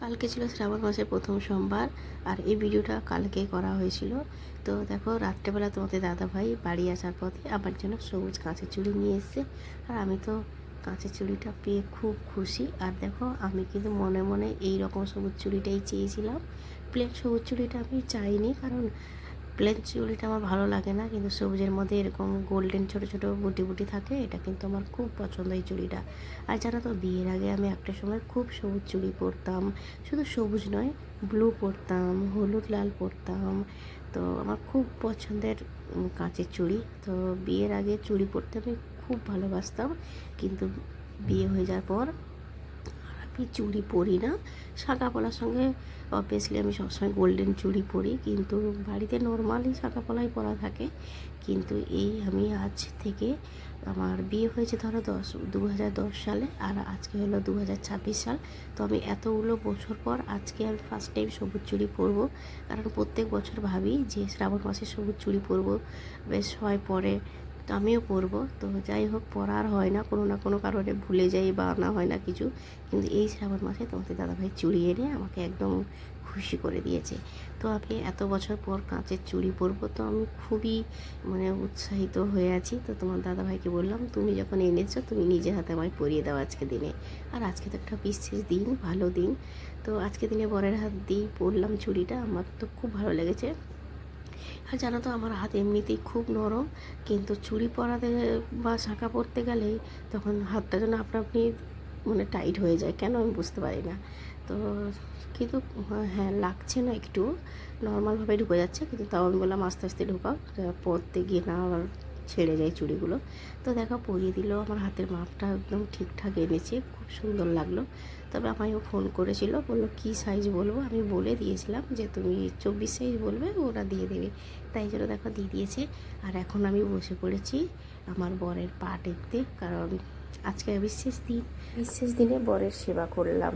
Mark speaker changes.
Speaker 1: কালকে ছিল শ্রাবণ মাসের প্রথম সোমবার আর এই ভিডিওটা কালকে করা হয়েছিল। তো দেখো রাত্রেবেলা তোমাদের দাদাভাই বাড়ি আসার পথে আমার জন্য সবুজ কাঁচের চুড়ি নিয়ে এসছে। আর আমি তো কাঁচের চুড়িটা পেয়ে খুব খুশি। আর দেখো আমি কিন্তু মনে মনে এই রকম সবুজ চুড়িটাই চেয়েছিলাম। প্লেন সবুজ চুড়িটা আমি চাইনি, কারণ প্লেন চুড়িটা আমার ভালো লাগে না, কিন্তু সবুজের মধ্যে এরকম গোল্ডেন ছোটো ছোটো বুটি বুটি থাকে, এটা কিন্তু আমার খুব পছন্দ এই চুড়িটা। আর জানো তো বিয়ের আগে আমি একটা সময় খুব সবুজ চুড়ি পরতাম, শুধু সবুজ নয়, ব্লু পরতাম, হলুদ লাল পরতাম। তো আমার খুব পছন্দের কাঁচের চুড়ি। তো বিয়ের আগে চুড়ি পরতে আমি খুব ভালোবাসতাম, কিন্তু বিয়ে হয়ে যাওয়ার পর আমি চুড়ি পরি না। শাঁখা পলার সঙ্গে অবভিয়াসলি আমি সবসময় গোল্ডেন চুড়ি পরি, কিন্তু বাড়িতে নর্মালি শাঁখা পলাই পরা থাকে। কিন্তু এই আমি আজ থেকে, আমার বিয়ে হয়েছে ধরো 2010 সালে, আর আজকে হলো 2026 সাল। তো আমি এতগুলো বছর পর আজকে আমি ফার্স্ট টাইম সবুজ চুড়ি পরবো। কারণ প্রত্যেক বছর ভাবি যে শ্রাবণ মাসে সবুজ চুড়ি পরবো, বেশ হয় পরে, তো আমিও পরবো। তো যাই হোক, পরার হয় না, কোনো না কোনো কারণে ভুলে যাই বা আনা হয় না কিছু। কিন্তু এই শ্রাবণ মাসে তোমাদের দাদাভাই চুড়ি এনে আমাকে একদম খুশি করে দিয়েছে। তো আমি এত বছর পর কাঁচের চুড়ি পরবো, তো আমি খুবই উৎসাহিত হয়ে আছি। তো তোমার দাদাভাইকে বললাম, তুমি যখন এনেছো তুমি নিজের হাতে আমায় পরিয়ে দাও আজকে দিনে। আর আজকে তো একটা বিশেষ দিন, ভালো দিন। তো আজকে দিনে বরের হাত দিয়েই পরলাম চুড়িটা, আমার তো খুব ভালো লেগেছে। আর জানো তো আমার হাত এমনিতেই খুব নরম, কিন্তু চুড়ি পরাতে বা শাঁখা পরতে গেলেই তখন হাতটা যেন আপনা আপনি টাইট হয়ে যায়, কেন আমি বুঝতে পারি না। তো কিন্তু হ্যাঁ, লাগছে না, একটু নর্মালভাবে ঢুকে যাচ্ছে, কিন্তু তাও আমি বললাম আস্তে আস্তে ঢুকাও, পরতে গিয়ে না আবার ছেড়ে যায় চুড়িগুলো। তো দেখো পরিয়ে দিল, আমার হাতের মাপটা একদম ঠিকঠাক এনেছে, খুব সুন্দর লাগলো। তবে আমায়ও ফোন করেছিল, বললো কী সাইজ বলবো, আমি বলে দিয়েছিলাম যে তুমি 24 সাইজ বলবে, ওরা দিয়ে দেবে। তাই জন্য দেখো দিয়ে দিয়েছে। আর এখন আমি বসে পড়েছি আমার বরের পা টেকতে, কারণ আজকে বিশেষ দিন, বিশেষ দিনে বরের সেবা করলাম।